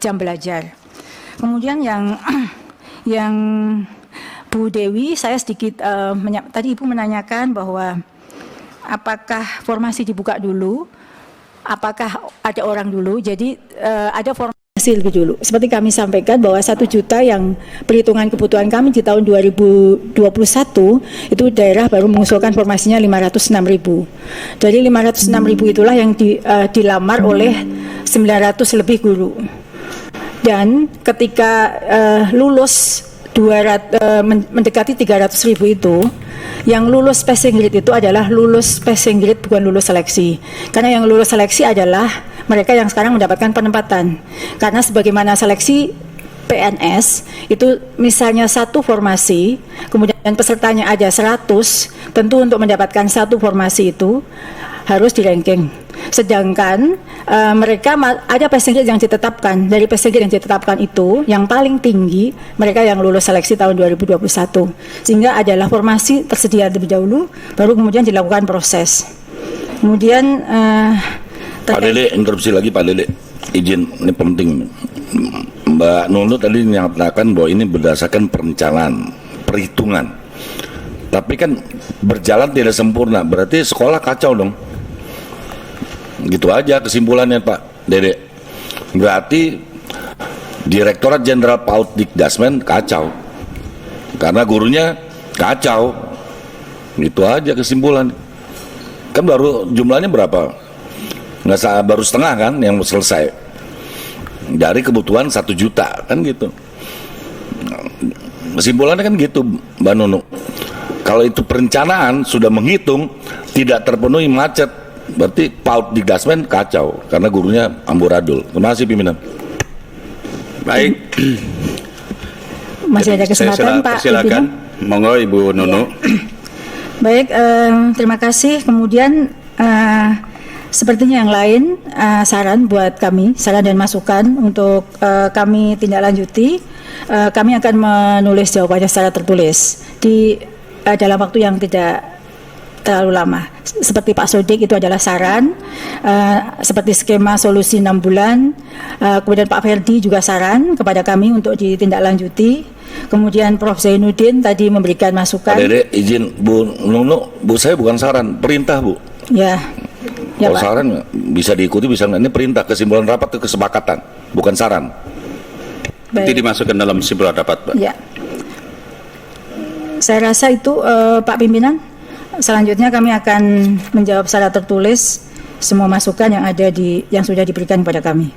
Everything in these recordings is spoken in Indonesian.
jam belajar. Kemudian yang Bu Dewi, saya sedikit tadi Ibu menanyakan bahwa apakah formasi dibuka dulu, apakah ada orang dulu. Jadi ada formasi lebih dulu. Seperti kami sampaikan bahwa 1 juta yang perhitungan kebutuhan kami di tahun 2021 itu daerah baru mengusulkan formasinya 506.000. Dari 506.000 itulah yang dilamar oleh 900 lebih guru. Dan ketika lulus mendekati 300.000 itu, yang lulus passing grade itu adalah lulus passing grade, bukan lulus seleksi. Karena yang lulus seleksi adalah mereka yang sekarang mendapatkan penempatan. Karena sebagaimana seleksi PNS itu misalnya satu formasi, kemudian pesertanya ada 100, tentu untuk mendapatkan satu formasi itu harus di ranking. Sedangkan mereka ada passing grade yang ditetapkan. Dari passing grade yang ditetapkan itu, yang paling tinggi mereka yang lulus seleksi tahun 2021. Sehingga adalah formasi tersedia terlebih dahulu, baru kemudian dilakukan proses. Kemudian Pak Dede, interupsi lagi Pak Dede, izin, ini penting. Mbak Nunu tadi menyatakan bahwa ini berdasarkan perencanaan, perhitungan. Tapi kan berjalan tidak sempurna, berarti sekolah kacau dong. Gitu aja kesimpulannya Pak Dede. Berarti Direktorat Jenderal PAUD Dikdasmen kacau, karena gurunya kacau. Gitu aja kesimpulan. Kan baru jumlahnya berapa? Nggak, baru setengah kan yang selesai dari kebutuhan 1 juta kan gitu. Kesimpulannya kan gitu Mbak Nunu. Kalau itu perencanaan sudah menghitung tidak terpenuhi macet, berarti PAUD Dikdasmen kacau karena gurunya amburadul. Terima kasih pimpinan. Baik. Masih ada kesempatan Pak. Silakan. Monggo Ibu Nunu. Ya. Baik, terima kasih. Kemudian sepertinya yang lain saran buat kami, saran dan masukan untuk kami tindak lanjuti. Kami akan menulis jawabannya secara tertulis di dalam waktu yang tidak terlalu lama. Seperti Pak Sodik itu adalah saran, seperti skema solusi 6 bulan. Kemudian Pak Ferdi juga saran kepada kami untuk ditindaklanjuti. Kemudian Prof Zainuddin tadi memberikan masukan. Pak Dede, izin Bu Nunu, Bu, saya bukan saran, perintah Bu. Ya. Ya, kalau Pak. saran bisa diikuti, bisa enggak. Ini perintah, kesimpulan rapat itu kesepakatan, bukan saran. Nanti dimasukkan dalam kesimpulan rapat Pak. Ya. Saya rasa itu Pak Pimpinan. Selanjutnya kami akan menjawab secara tertulis semua masukan yang ada yang sudah diberikan kepada kami.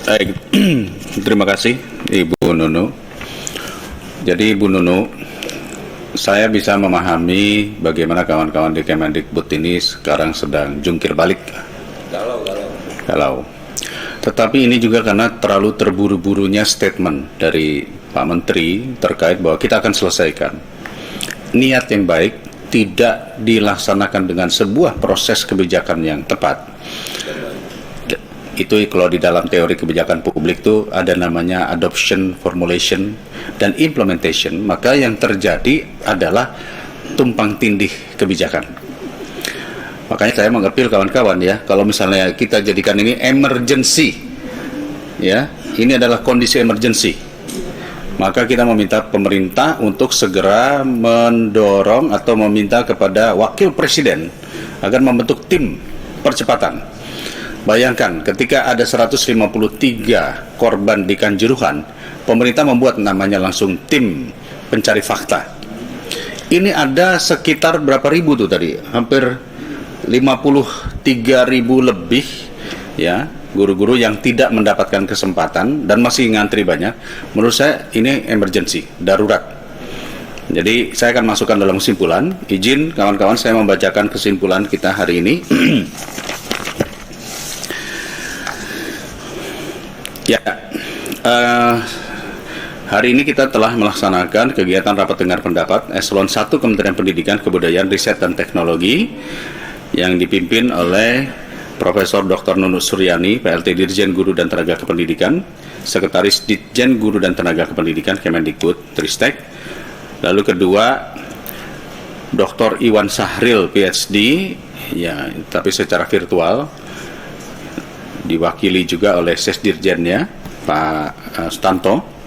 Baik, terima kasih Ibu Nunu. Jadi Ibu Nunu, saya bisa memahami bagaimana kawan-kawan di Kemendikbud ini sekarang sedang jungkir balik. Galau. Tetapi ini juga karena terlalu terburu-burunya statement dari Pak Menteri terkait bahwa kita akan selesaikan. Niat yang baik tidak dilaksanakan dengan sebuah proses kebijakan yang tepat. Itu kalau di dalam teori kebijakan publik itu ada namanya adoption, formulation, dan implementation. Maka yang terjadi adalah tumpang tindih kebijakan. Makanya saya mengapil kawan-kawan ya, kalau misalnya kita jadikan ini emergency, ya, ini adalah kondisi emergency. Maka kita meminta pemerintah untuk segera mendorong atau meminta kepada wakil presiden agar membentuk tim percepatan. Bayangkan ketika ada 153 korban di Kanjuruhan, pemerintah membuat namanya langsung tim pencari fakta. Ini ada sekitar berapa ribu tuh tadi? Hampir 53.000 lebih ya, guru-guru yang tidak mendapatkan kesempatan dan masih ngantri banyak. Menurut saya ini emergency, darurat. Jadi saya akan masukkan dalam kesimpulan. Izin kawan-kawan saya membacakan kesimpulan kita hari ini. Ya, hari ini kita telah melaksanakan kegiatan rapat dengar pendapat Eselon 1 Kementerian Pendidikan, Kebudayaan, Riset, dan Teknologi yang dipimpin oleh Profesor Dr. Nunu Suryani, PLT Dirjen Guru dan Tenaga Kependidikan, Sekretaris Ditjen Guru dan Tenaga Kependidikan Kemendikbud Tristek. Lalu kedua, Dr. Iwan Sahril, PhD, ya, tapi secara virtual, diwakili juga oleh Sesdirjennya Pak Stanto.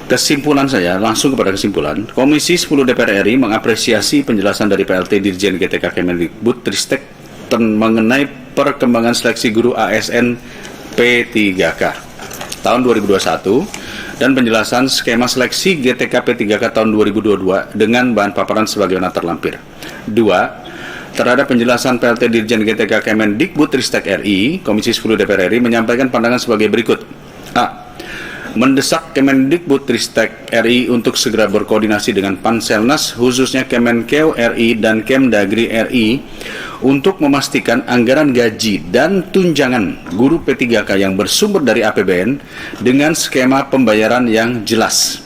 Kesimpulan saya, langsung kepada kesimpulan, Komisi 10 DPR RI mengapresiasi penjelasan dari PLT Dirjen GTK Kemendikbudristek mengenai perkembangan seleksi guru ASN P3K tahun 2021 dan penjelasan skema seleksi GTK P3K tahun 2022 dengan bahan paparan sebagaimana terlampir. 2. Terhadap penjelasan PLT Dirjen GTK Kemendikbudristek RI, Komisi 10 DPR RI menyampaikan pandangan sebagai berikut. A. Mendesak Kemendikbudristek RI untuk segera berkoordinasi dengan Panselnas, khususnya Kemenkeu RI dan Kemdagri RI, untuk memastikan anggaran gaji dan tunjangan guru P3K yang bersumber dari APBN dengan skema pembayaran yang jelas.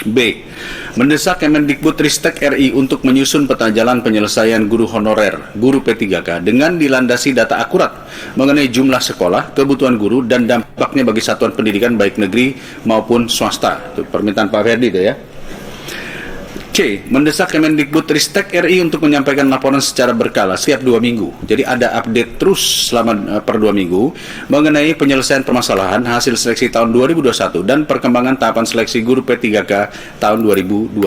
B. Mendesak Kemendikbudristek RI untuk menyusun peta jalan penyelesaian guru honorer guru P3K dengan dilandasi data akurat mengenai jumlah sekolah, kebutuhan guru, dan dampaknya bagi satuan pendidikan baik negeri maupun swasta. Itu permintaan Pak Ferdi itu ya. C. Mendesak Kemendikbudristek RI untuk menyampaikan laporan secara berkala setiap 2 minggu. Jadi ada update terus selama per 2 minggu mengenai penyelesaian permasalahan hasil seleksi tahun 2021 dan perkembangan tahapan seleksi guru P3K tahun 2022.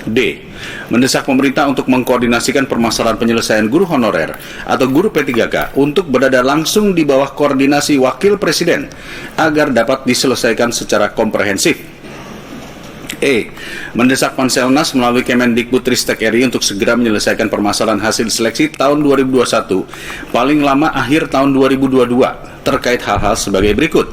D. Mendesak pemerintah untuk mengkoordinasikan permasalahan penyelesaian guru honorer atau guru P3K untuk berada langsung di bawah koordinasi Wakil Presiden agar dapat diselesaikan secara komprehensif. E. Mendesak Panselnas melalui Kemendikbudristek RI untuk segera menyelesaikan permasalahan hasil seleksi tahun 2021 paling lama akhir tahun 2022 terkait hal-hal sebagai berikut.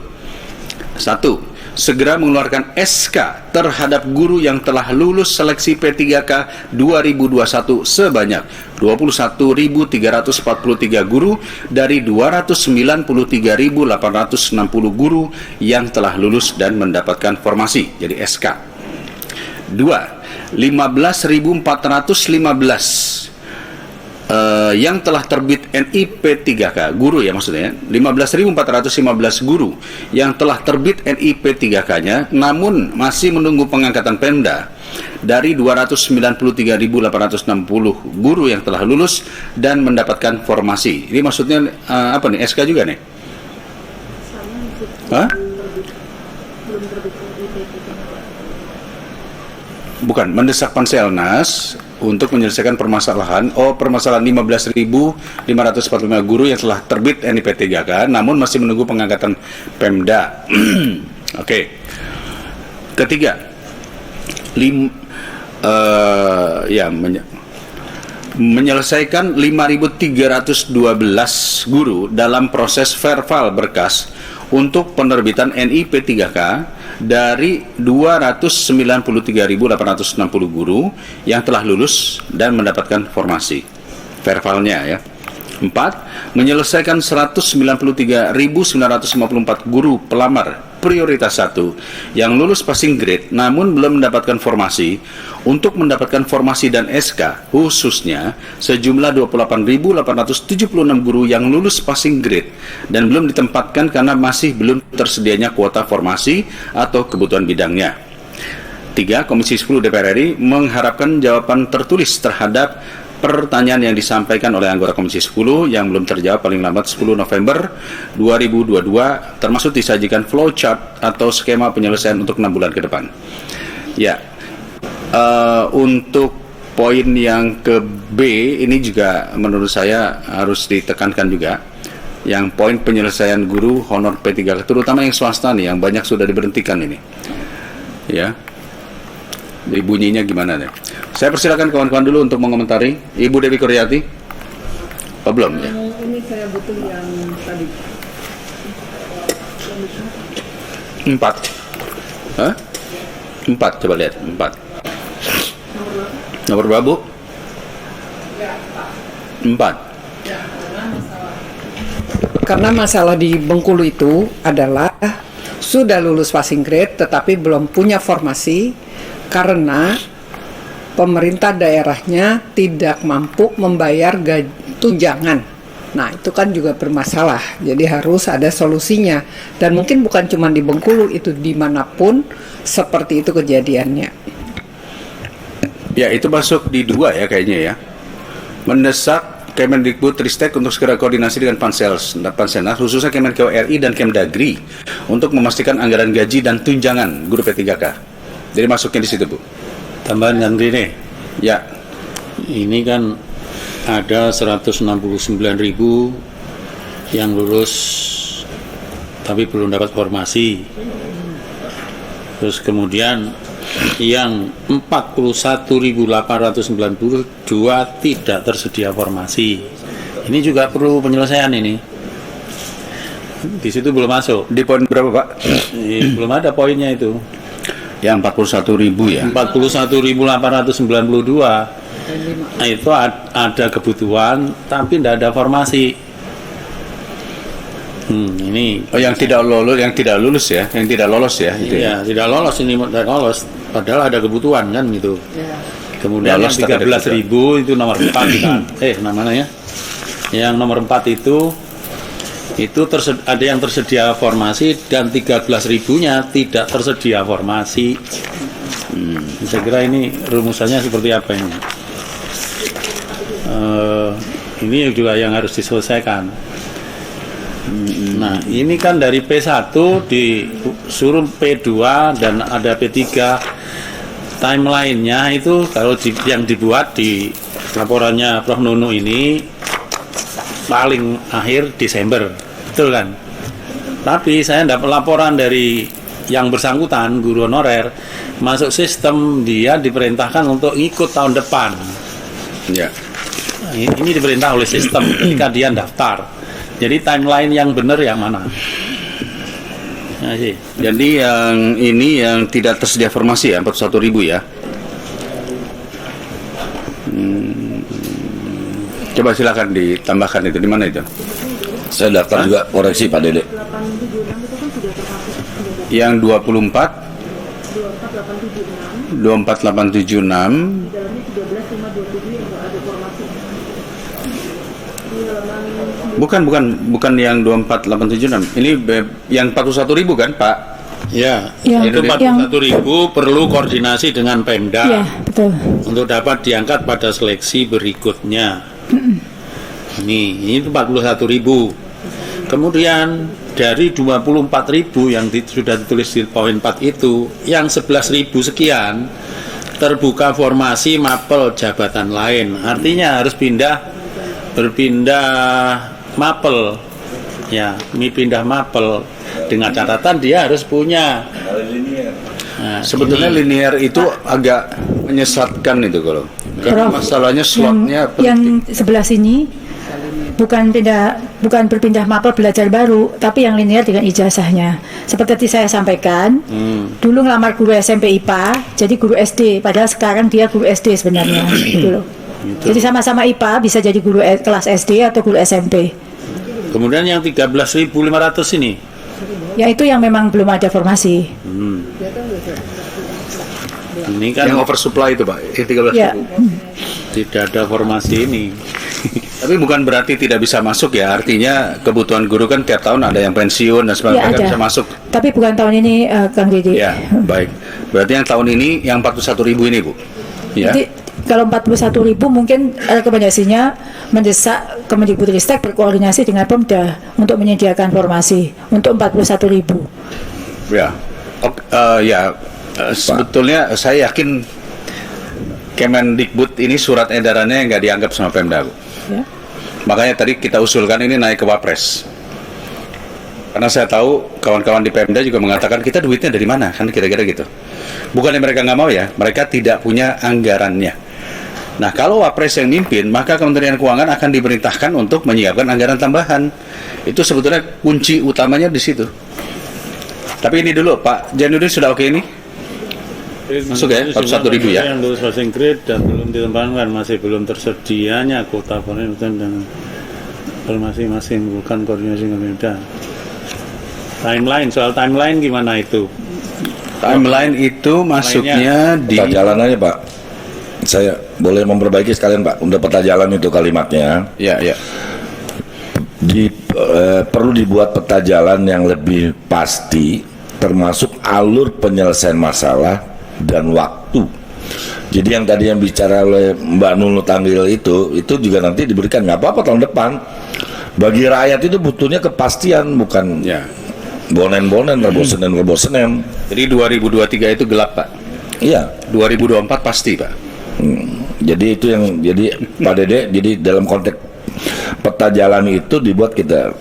1. Segera mengeluarkan SK terhadap guru yang telah lulus seleksi P3K 2021 sebanyak 21.343 guru dari 293.860 guru yang telah lulus dan mendapatkan formasi, jadi SK. 2. 15.415 yang telah terbit NIP3K guru ya maksudnya 15.415 guru yang telah terbit NIP3K-nya namun masih menunggu pengangkatan Pemda dari 293.860 guru yang telah lulus dan mendapatkan formasi. Ini maksudnya apa nih, SK juga nih? Hah? Bukan, mendesak Panselnas untuk menyelesaikan permasalahan permasalahan 15.545 guru yang telah terbit NIP3K namun masih menunggu pengangkatan Pemda. Oke. Ketiga, menyelesaikan 5.312 guru dalam proses verbal berkas untuk penerbitan NIP3K dari 293.860 guru yang telah lulus dan mendapatkan formasi verbalnya ya. 4. Menyelesaikan 193.954 guru pelamar prioritas 1 yang lulus passing grade namun belum mendapatkan formasi untuk mendapatkan formasi dan SK, khususnya sejumlah 28.876 guru yang lulus passing grade dan belum ditempatkan karena masih belum tersedianya kuota formasi atau kebutuhan bidangnya. 3. Komisi 10 DPR RI mengharapkan jawaban tertulis terhadap pertanyaan yang disampaikan oleh anggota Komisi 10 yang belum terjawab paling lambat 10 November 2022, termasuk disajikan flowchart atau skema penyelesaian untuk 6 bulan ke depan. Ya, untuk poin yang ke B ini juga menurut saya harus ditekankan juga, yang poin penyelesaian guru honor P3K, terutama yang swasta nih, yang banyak sudah diberhentikan ini. Ya, bunyinya gimana deh? Saya persilakan kawan-kawan dulu untuk mengomentari. Ibu Dewi Kuryati. Oh, belum ya? Ini saya butuh yang tadi. 4. Hah? 4, coba lihat. 4. Nomor berapa, Bu? 4. Karena masalah di Bengkulu itu adalah sudah lulus passing grade tetapi belum punya formasi karena pemerintah daerahnya tidak mampu membayar tunjangan. Nah, itu kan juga bermasalah. Jadi harus ada solusinya. Dan mungkin bukan cuma di Bengkulu, itu dimanapun seperti itu kejadiannya. Ya, itu masuk di 2 ya kayaknya ya. Mendesak Kemendikbudristek untuk segera koordinasi dengan Panselnas, khususnya Kemenkeu RI dan Kemdagri untuk memastikan anggaran gaji dan tunjangan guru P3K. Jadi masuknya di situ, Bu. Tambahan kan Rene, Ya, ini kan ada 169.000 yang lulus tapi belum dapat formasi. Terus kemudian yang 41.892 tidak tersedia formasi. Ini juga perlu penyelesaian ini. Di situ belum masuk. di poin berapa, Pak? Belum ada poinnya itu. Yang 41.000 ya. 41.892. Nah, itu ada kebutuhan tapi tidak ada formasi. Ini Oh, yang tidak lulus ya, yang tidak lolos ya itu. Ya. iya, tidak lolos ini, tidak lolos. Padahal ada kebutuhan kan gitu. Kemudian Lolos yang tapi ada 13.000 itu nomor 4 kan. Namanya ya. Yang nomor 4 itu ada yang tersedia formasi dan 13.000-nya tidak tersedia formasi. Saya kira ini rumusannya seperti apa ini? Ini juga yang harus diselesaikan. Nah, ini kan dari P1 disuruh P2 dan ada P3. Timeline-nya itu kalau yang dibuat di laporannya Prof. Nunu ini paling akhir Desember, betul kan? Tapi saya dapat laporan dari yang bersangkutan, guru honorer, masuk sistem dia diperintahkan untuk ikut tahun depan. Ya. Nah, ini diperintah oleh sistem ketika dia daftar. Jadi timeline yang benar yang mana? Nah, sih. Jadi yang ini yang tidak tersedia formasi ya, 41.000 ya. Coba silakan ditambahkan itu, di mana itu? Saya daftar juga, koreksi Pak Dede. Yang 24876 Bukan yang 24876. Ini yang 41.000 kan, Pak? Ya, Yang- itu 41.000 perlu koordinasi dengan Pemda Iya, betul. untuk dapat diangkat pada seleksi berikutnya. Ini itu 41.000. Kemudian dari 24.000 yang sudah ditulis di poin 4 itu, yang 11.000 sekian terbuka formasi mapel jabatan lain. Artinya harus berpindah mapel. Ya, pindah mapel dengan catatan dia harus punya. Nah, Sebetulnya ini. linear itu agak menyesatkan itu kalau. Karena Prof, masalahnya slotnya yang sebelah sini bukan berpindah mapel belajar baru, tapi yang linear dengan ijazahnya. Seperti saya sampaikan, dulu ngelamar guru SMP IPA, jadi guru SD, padahal sekarang dia guru SD sebenarnya, gitu loh. Jadi sama-sama IPA bisa jadi guru kelas SD atau guru SMP. Kemudian yang 13.500 ini. Ya itu yang memang belum ada formasi. Ini kan yang oversupply itu, Pak. Yang 13.000. Ya, tidak ada formasi ini. Tapi bukan berarti tidak bisa masuk ya. Artinya kebutuhan guru kan tiap tahun ada yang pensiun dan ya sebagainya ada. bisa masuk. Tapi bukan tahun ini, Kang Didi. Ya, baik. Berarti yang tahun ini yang 41.000 ini, Bu. Ya. Jadi kalau 41.000 mungkin rekomendasinya mendesak Kemendikbudristek berkoordinasi dengan Pemda untuk menyediakan formasi untuk 41.000. Ya. Sebetulnya saya yakin Kemendikbud ini surat edarannya nggak dianggap sama Pemda, Bu. Ya. Makanya tadi kita usulkan ini naik ke Wapres. Karena saya tahu kawan-kawan di Pemda juga mengatakan kita duitnya dari mana, kan kira-kira gitu. Bukannya mereka nggak mau ya, mereka tidak punya anggarannya. Nah, kalau Wapres yang mimpin, maka Kementerian Keuangan akan diperintahkan untuk menyiapkan anggaran tambahan. Itu sebetulnya kunci utamanya di situ. Tapi ini dulu, Pak Janudin sudah oke ini? Masuk ya, 41.000 ya? Yang lulus passing grade dan belum ditempatkan, masih belum tersedianya kuota penelitian dan masing-masing, bukan koordinasi dengan Pemda. Timeline, soal timeline gimana itu? Timeline itu masuknya di Peta jalan aja Pak. Saya boleh memperbaiki sekalian Pak. Untuk peta jalan itu kalimatnya. ya. Perlu dibuat peta jalan yang lebih pasti, termasuk alur penyelesaian masalah dan waktu. Jadi yang tadi yang bicara oleh Mbak Nunu Tanggil itu juga nanti diberikan, nggak apa-apa tahun depan. Bagi rakyat itu butuhnya kepastian, bukan Ya. bonen-bonen, rebosen-rebosen. Jadi 2023 itu gelap, Pak. Iya. 2024 pasti, Pak. Jadi itu yang jadi Pak Dede, jadi dalam konteks peta jalan itu dibuat kita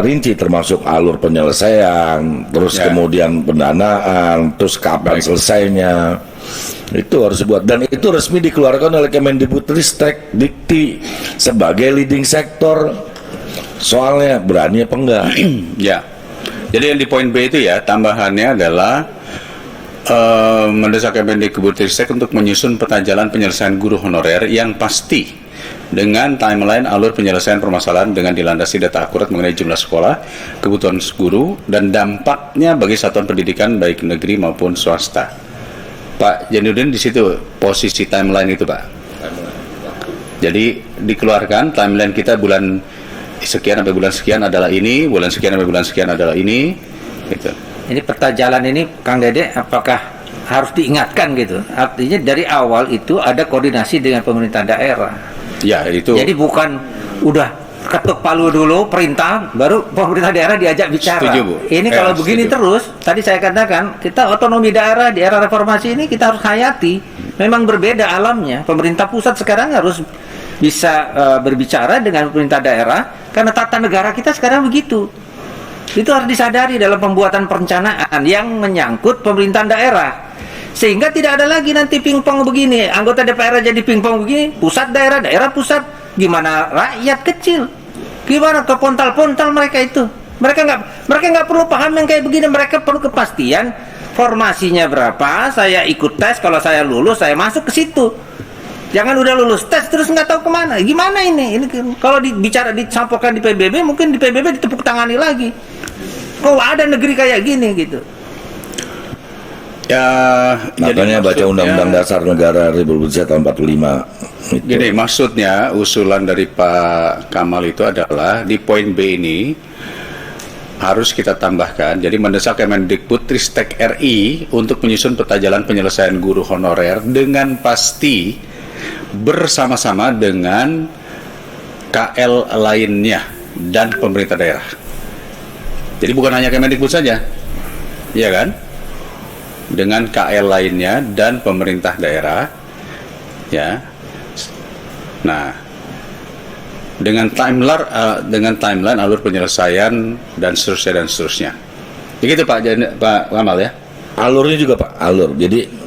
rinci, termasuk alur penyelesaian, terus Ya. kemudian pendanaan, terus kapan selesainya. Itu harus dibuat, dan itu resmi dikeluarkan oleh Kemendikbudristek Dikti sebagai leading sektor. Soalnya berani apa enggak? Ya. Jadi yang di poin B itu ya, tambahannya adalah mendesak Kemendikbudristek untuk menyusun peta jalan penyelesaian guru honorer yang pasti dengan timeline alur penyelesaian permasalahan dengan dilandasi data akurat mengenai jumlah sekolah, kebutuhan guru, dan dampaknya bagi satuan pendidikan baik negeri maupun swasta. Pak Janudin di situ posisi timeline itu, Pak. Jadi dikeluarkan timeline kita bulan sekian sampai bulan sekian adalah ini, bulan sekian sampai bulan sekian adalah ini, gitu. Ini peta jalan ini, Kang Dede, apakah harus diingatkan gitu? Artinya dari awal itu ada koordinasi dengan pemerintah daerah. Ya, itu. Jadi bukan udah ketuk palu dulu perintah, baru pemerintah daerah diajak bicara. Setuju, Bu. Ini kalau begini setuju. terus, tadi saya katakan kita otonomi daerah di era reformasi ini kita harus hayati. Memang berbeda alamnya. Pemerintah pusat sekarang harus bisa berbicara dengan pemerintah daerah karena tata negara kita sekarang begitu. Itu harus disadari dalam pembuatan perencanaan yang menyangkut pemerintahan daerah. Sehingga tidak ada lagi nanti pingpong begini, anggota DPR jadi pingpong begini, pusat daerah, daerah pusat. Gimana rakyat kecil? Gimana kepontal-pontal mereka itu? Mereka nggak perlu paham yang kayak begini. Mereka perlu kepastian formasinya berapa. Saya ikut tes, kalau saya lulus saya masuk ke situ. Jangan udah lulus tes terus nggak tahu kemana. Gimana ini? Ini kalau dibicara disampaikan di PBB, mungkin di PBB ditepuk tangani lagi. Kok ada negeri kayak gini gitu? Ya, Makanya baca maksudnya- Undang-Undang Dasar Negara Republik Indonesia tahun 45. Itu. Gini, maksudnya usulan dari Pak Kamal itu adalah di poin B ini harus kita tambahkan. Jadi mendesak Kemendikbudristek RI untuk menyusun peta jalan penyelesaian guru honorer dengan pasti bersama-sama dengan KL lainnya dan pemerintah daerah. Jadi bukan hanya Kemendikbud saja, ya kan? Dengan KL lainnya dan pemerintah daerah, ya. Nah, dengan timeline alur penyelesaian dan seterusnya. Begitu Pak Kamal ya. Alurnya juga Pak, alur. Jadi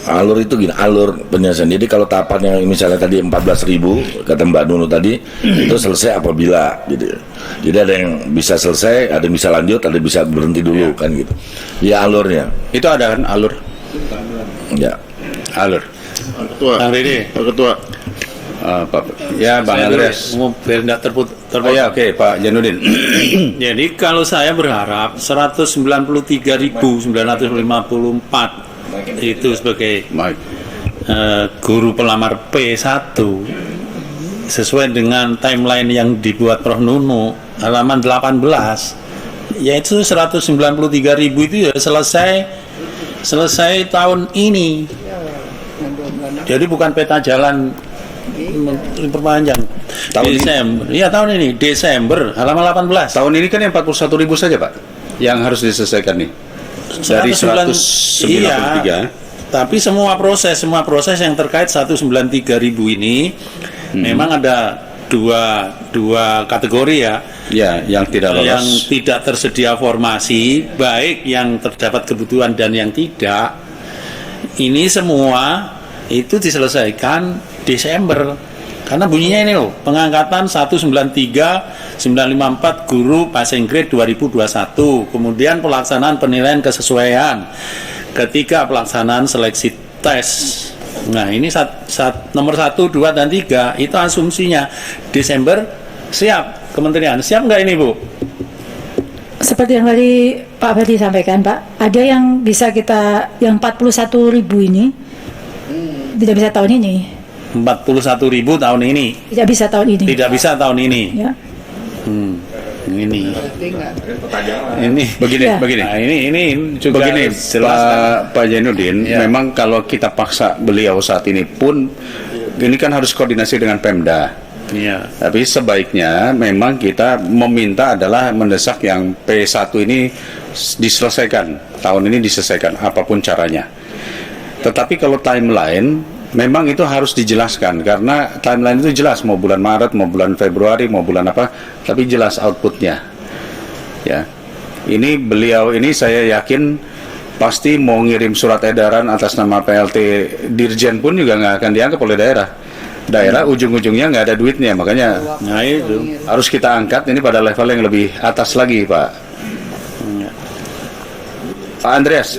alur itu gini, alur penyelesaian. Jadi kalau tahapan yang misalnya tadi 14.000 kata Mbak Nunu tadi itu selesai apabila gitu. Jadi ada yang bisa selesai, ada yang bisa lanjut, ada yang bisa berhenti dulu kan gitu. Ya alurnya. Itu ada kan alur. Ya. Alur. Ketua. Kang Dede. Pak Ketua. Ya Bang Saya dulu Andreas. mau biar tidak Oh ya, oke Pak Janudin. Jadi kalau saya berharap 193.954 itu sebagai Baik. guru pelamar P1 sesuai dengan timeline yang dibuat Prof Nunu halaman 18, yaitu 193.000 itu ya selesai tahun ini. Jadi bukan peta jalan perpanjang Tahun ini? Desember. Iya tahun ini Desember halaman 18. Tahun ini kan yang 41.000 saja Pak yang harus diselesaikan nih. Dari 193. Iya, tapi semua proses yang terkait 193.000 ini memang ada dua kategori ya. Ya, yang tidak lolos. Yang tidak tersedia formasi, baik yang terdapat kebutuhan dan yang tidak. Ini semua itu diselesaikan Desember. Karena bunyinya ini loh, pengangkatan 193.954 guru passing grade 2021, kemudian pelaksanaan penilaian kesesuaian, ketiga pelaksanaan seleksi tes. Nah ini nomor 1, 2, dan 3 itu asumsinya Desember siap. Kementerian siap nggak ini Bu? Seperti yang tadi Pak Ferdi sampaikan Pak, ada yang bisa kita, yang 41.000 ini tidak bisa tahun ini. 41.000 tahun ini. Tidak bisa tahun ini. Tidak bisa tahun ini. Ya. Ini Begini, Ya. begini. nah, ini juga Begini, harus jelas, Pak Jainuddin, Ya. memang kalau kita paksa beliau saat ini pun, ini kan harus koordinasi dengan Pemda. Iya. Tapi sebaiknya memang kita meminta adalah mendesak yang P1 ini diselesaikan, tahun ini diselesaikan, apapun caranya. Tetapi kalau timeline, memang itu harus dijelaskan, karena timeline itu jelas, mau bulan Maret, mau bulan Februari, mau bulan apa, tapi jelas outputnya. Ya, ini beliau ini saya yakin pasti mau ngirim surat edaran atas nama PLT Dirjen pun juga nggak akan dianggap oleh daerah. Daerah ujung-ujungnya nggak ada duitnya, makanya Nah itu. harus kita angkat ini pada level yang lebih atas lagi, Pak. Pak Andreas.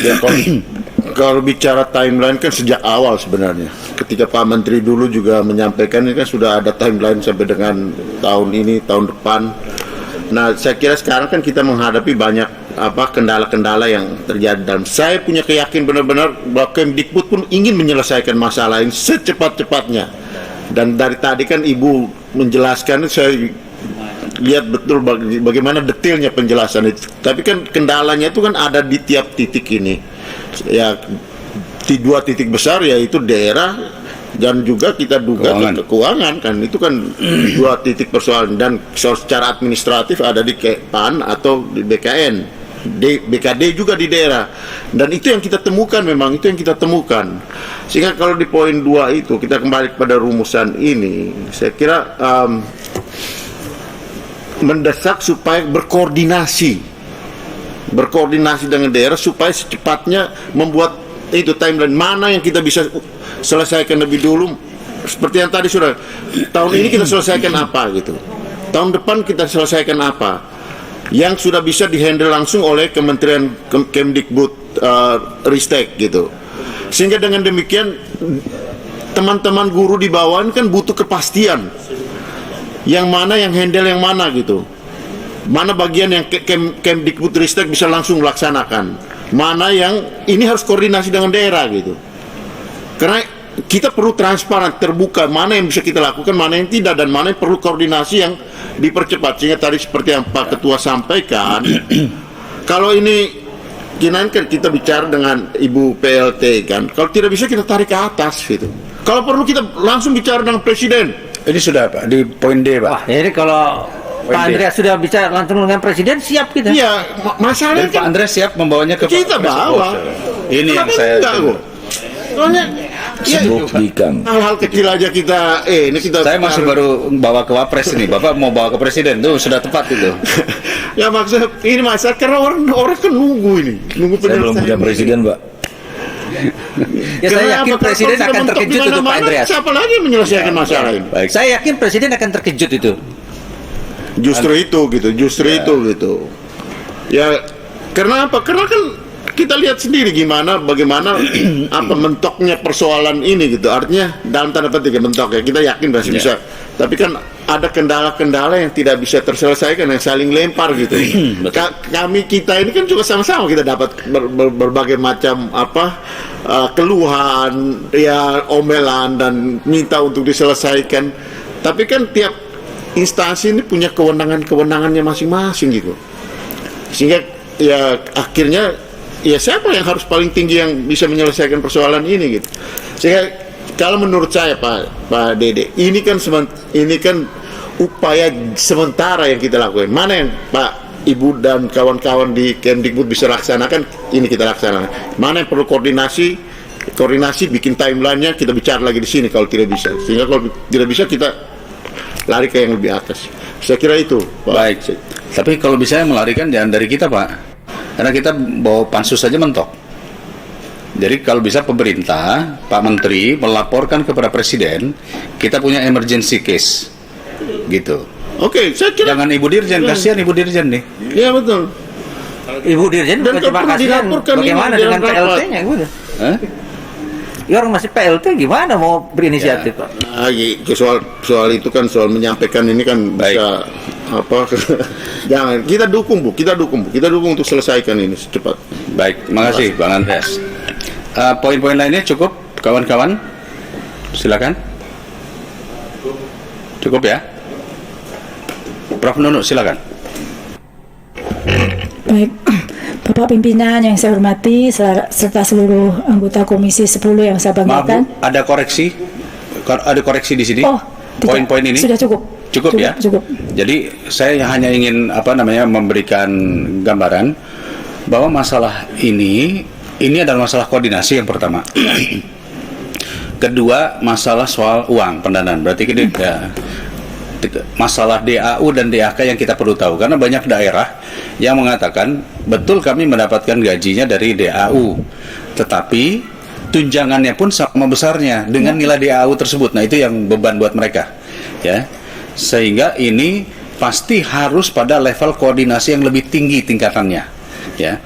Ya, kalau bicara timeline kan sejak awal sebenarnya. Ketika Pak Menteri dulu juga menyampaikan ini kan sudah ada timeline sampai dengan tahun ini, tahun depan. Nah, saya kira sekarang kan kita menghadapi banyak kendala-kendala yang terjadi, dan saya punya keyakinan benar-benar bahwa Kemdikbud pun ingin menyelesaikan masalah ini secepat-cepatnya. Dan dari tadi kan Ibu menjelaskan, saya lihat betul bagaimana detailnya penjelasan itu. Tapi kan kendalanya itu kan ada di tiap titik ini. Ya, di dua titik besar, yaitu daerah dan juga kita duga keuangan kan, itu kan dua titik persoalan. Dan secara administratif ada di PAN atau di BKN, BKD juga di daerah. Dan itu yang kita temukan, memang itu yang kita temukan. Sehingga kalau di poin 2 itu kita kembali kepada rumusan ini, saya kira mendesak supaya berkoordinasi dengan daerah supaya secepatnya membuat itu timeline mana yang kita bisa selesaikan lebih dulu. Seperti yang tadi sudah, tahun ini kita selesaikan apa gitu, tahun depan kita selesaikan apa yang sudah bisa dihandle langsung oleh Kementerian Kemdikbud, Ristek gitu. Sehingga dengan demikian teman-teman guru di bawah ini kan butuh kepastian yang mana yang handle yang mana gitu, mana bagian yang Kemdikbud Ristek bisa langsung melaksanakan, mana yang ini harus koordinasi dengan daerah gitu. Karena kita perlu transparan, terbuka, mana yang bisa kita lakukan, mana yang tidak, dan mana yang perlu koordinasi yang dipercepat. Sehingga tadi seperti yang Pak Ketua sampaikan, kalau ini kan kita bicara dengan Ibu PLT kan, kalau tidak bisa kita tarik ke atas gitu. Kalau perlu kita langsung bicara dengan Presiden. Ini sudah Pak di poin D, Pak. Wah, jadi kalau Pak Andreas sudah bicara langsung dengan Presiden, siap kita. Iya, masalahnya Dan Pak kan Andreas siap membawanya ke kita Pak bawa. Ini yang Kenapa saya enggak, kok? Soalnya ya, buktikan. hal-hal kecil aja kita ini kita Saya masih baru bawa ke Wapres ini. Bapak mau bawa ke Presiden tuh sudah tepat itu. ya maksud ini masalah karena orang kan nunggu Saya belum punya presiden, Pak. Ya, saya yakin Presiden akan terkejut itu Pak Andreas. Siapa lagi yang menyelesaikan masalah ini? Baik. Saya yakin Presiden akan terkejut itu. Justru itu gitu. Ya karena apa? Karena kan kita lihat sendiri bagaimana mentoknya persoalan ini gitu. Artinya dalam tanda petik mentok ya. Kita yakin pasti bisa. Tapi kan ada kendala-kendala yang tidak bisa terselesaikan, yang saling lempar gitu. Kita ini kan juga sama-sama kita dapat berbagai macam keluhan, ya omelan, dan minta untuk diselesaikan. Tapi kan tiap instansi ini punya kewenangannya masing-masing gitu. Sehingga ya akhirnya ya siapa yang harus paling tinggi yang bisa menyelesaikan persoalan ini gitu. Sehingga kalau menurut saya Pak Dede, ini kan upaya sementara yang kita lakukan. Mana yang Pak Ibu dan kawan-kawan di Kemdikbud bisa laksanakan, ini kita laksanakan. Mana yang perlu koordinasi bikin timelinenya, kita bicara lagi di sini kalau tidak bisa. Sehingga kalau tidak bisa kita lari ke yang lebih atas. Saya kira itu, Pak. Baik. Tapi kalau bisa melarikan jangan dari kita, Pak. Karena kita bawa pansus saja mentok. Jadi kalau bisa pemerintah, Pak Menteri melaporkan kepada Presiden, kita punya emergency case, gitu. Oke, saya kira. Jangan Ibu Dirjen, kasihan Ibu Dirjen nih. Ya betul. Ibu Dirjen Dan terima perlu kasih. dilaporkan Bagaimana ini dengan dalam rapat. PLT-nya? Hah? Ya orang masih PLT gimana mau berinisiatif, Pak? Soal itu kan soal menyampaikan ini kan Baik. bisa jangan kita dukung kita dukung untuk selesaikan ini secepat. Baik, terima kasih Bang Andreas. Poin-poin lainnya cukup, kawan-kawan? Silakan. Cukup ya? Prof. Nunu, silakan. Baik, Bapak Pimpinan yang saya hormati serta seluruh anggota Komisi 10 yang saya Maaf, banggakan. Bu, ada koreksi di sini. Oh, tidak. Poin-poin ini Sudah cukup. Cukup ya. Cukup. Jadi saya hanya ingin memberikan gambaran bahwa masalah ini adalah masalah koordinasi yang pertama. Kedua, masalah soal uang pendanaan. Berarti ini masalah DAU dan DAK yang kita perlu tahu, karena banyak daerah yang mengatakan betul kami mendapatkan gajinya dari DAU, tetapi tunjangannya pun sama besarnya dengan nilai DAU tersebut. Nah, itu yang beban buat mereka, ya. Sehingga ini pasti harus pada level koordinasi yang lebih tinggi tingkatannya, ya.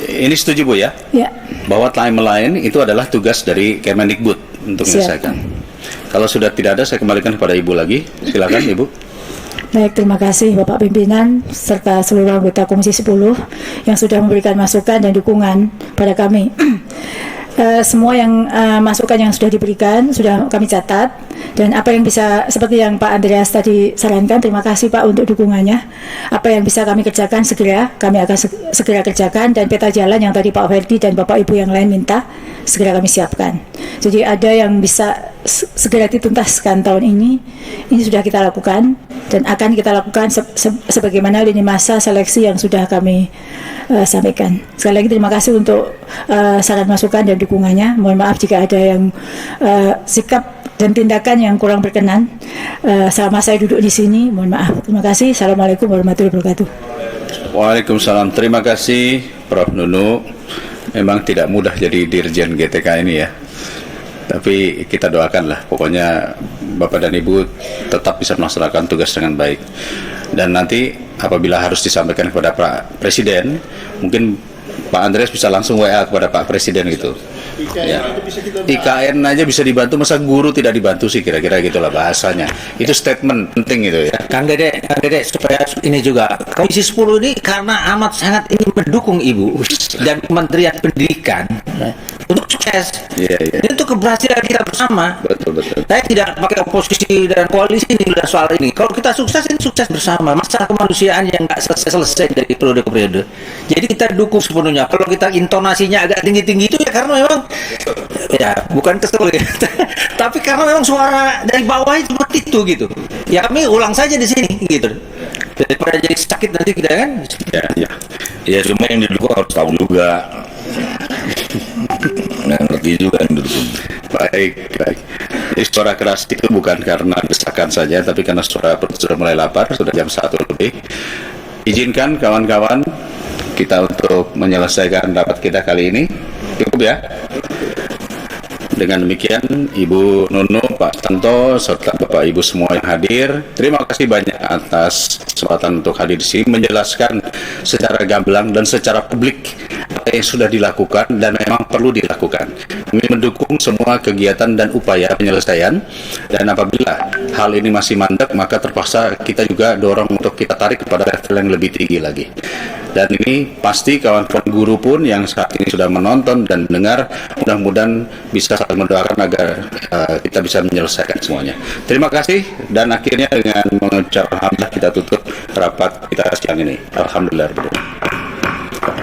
Ini setuju, Bu, ya? Ya. Bahwa timeline itu adalah tugas dari Kemendikbud untuk menyelesaikan. Kalau sudah tidak ada, saya kembalikan kepada Ibu lagi. Silakan, Ibu. Baik, terima kasih Bapak Pimpinan serta seluruh anggota Komisi 10 yang sudah memberikan masukan dan dukungan pada kami. Semua yang masukan yang sudah diberikan sudah kami catat, dan apa yang bisa, seperti yang Pak Andreas tadi sarankan, terima kasih Pak untuk dukungannya. Apa yang bisa kami kerjakan segera, kami akan segera kerjakan, dan peta jalan yang tadi Pak Ferdi dan Bapak Ibu yang lain minta, segera kami siapkan. Jadi ada yang bisa segera dituntaskan tahun ini sudah kita lakukan, dan akan kita lakukan sebagaimana lini masa seleksi yang sudah kami sampaikan. Sekali lagi terima kasih untuk saran masukan dan dukungannya. Mohon maaf jika ada yang sikap dan tindakan yang kurang berkenan selama saya duduk di sini. Mohon maaf. Terima kasih. Assalamualaikum warahmatullahi wabarakatuh. Waalaikumsalam. Terima kasih, Prof. Nunu. Memang tidak mudah jadi Dirjen GTK ini, ya. Tapi kita doakanlah, pokoknya Bapak dan Ibu tetap bisa melaksanakan tugas dengan baik. Dan nanti apabila harus disampaikan kepada Pak Presiden, mungkin Pak Andreas bisa langsung WA kepada Pak Presiden gitu. IKN aja bisa dibantu, masa guru tidak dibantu sih, kira-kira gitulah bahasanya. Itu statement penting itu, ya. Kang Dede, supaya ini juga Komisi 10 ini karena amat sangat ingin mendukung Ibu dan Kementerian Pendidikan untuk sukses. Ini untuk keberhasilan kita bersama. Betul. Saya tidak pakai oposisi dan koalisi ini soal ini. Kalau kita sukses, ini sukses bersama. Masalah kemanusiaan yang nggak selesai dari periode ke periode. Jadi kita dukung sepenuhnya. Kalau kita intonasinya agak tinggi-tinggi itu ya karena memang ya bukan kesel ya. Tapi karena memang suara dari bawah itu seperti itu gitu. Ya kami ulang saja di sini gitu. Daripada jadi sakit nanti kita kan. Ya cuma yang didukung harus tahu juga. Ngerti juga yang didukung. Baik. Jadi suara keras itu bukan karena desakan saja, tapi karena suara perut sudah mulai lapar, sudah jam 1 lebih. Izinkan kawan-kawan kita untuk menyelesaikan rapat kita kali ini. Cukup, ya? Dengan demikian, Ibu Nunu, Pak Tanto, serta Bapak Ibu semua yang hadir, terima kasih banyak atas kesempatan untuk hadir di sini, menjelaskan secara gamblang dan secara publik apa yang sudah dilakukan dan memang perlu dilakukan. Kami mendukung semua kegiatan dan upaya penyelesaian, dan apabila hal ini masih mandek, maka terpaksa kita juga dorong untuk kita tarik kepada level yang lebih tinggi lagi. Dan ini pasti kawan-kawan guru pun yang saat ini sudah menonton dan mendengar, mudah-mudahan bisa saling mendoakan agar kita bisa menyelesaikan semuanya. Terima kasih, dan akhirnya dengan mengucap alhamdulillah kita tutup rapat kita siang ini. Alhamdulillah.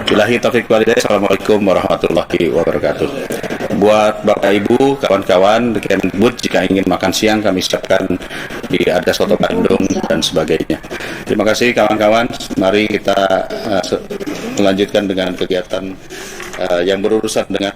Billahi taufiq walhidayah. Assalamualaikum warahmatullahi wabarakatuh. Buat Bapak Ibu, kawan-kawan di Kemendikbud, jika ingin makan siang kami siapkan di ada soto Bandung dan sebagainya. Terima kasih kawan-kawan. Mari kita melanjutkan dengan kegiatan yang berurusan dengan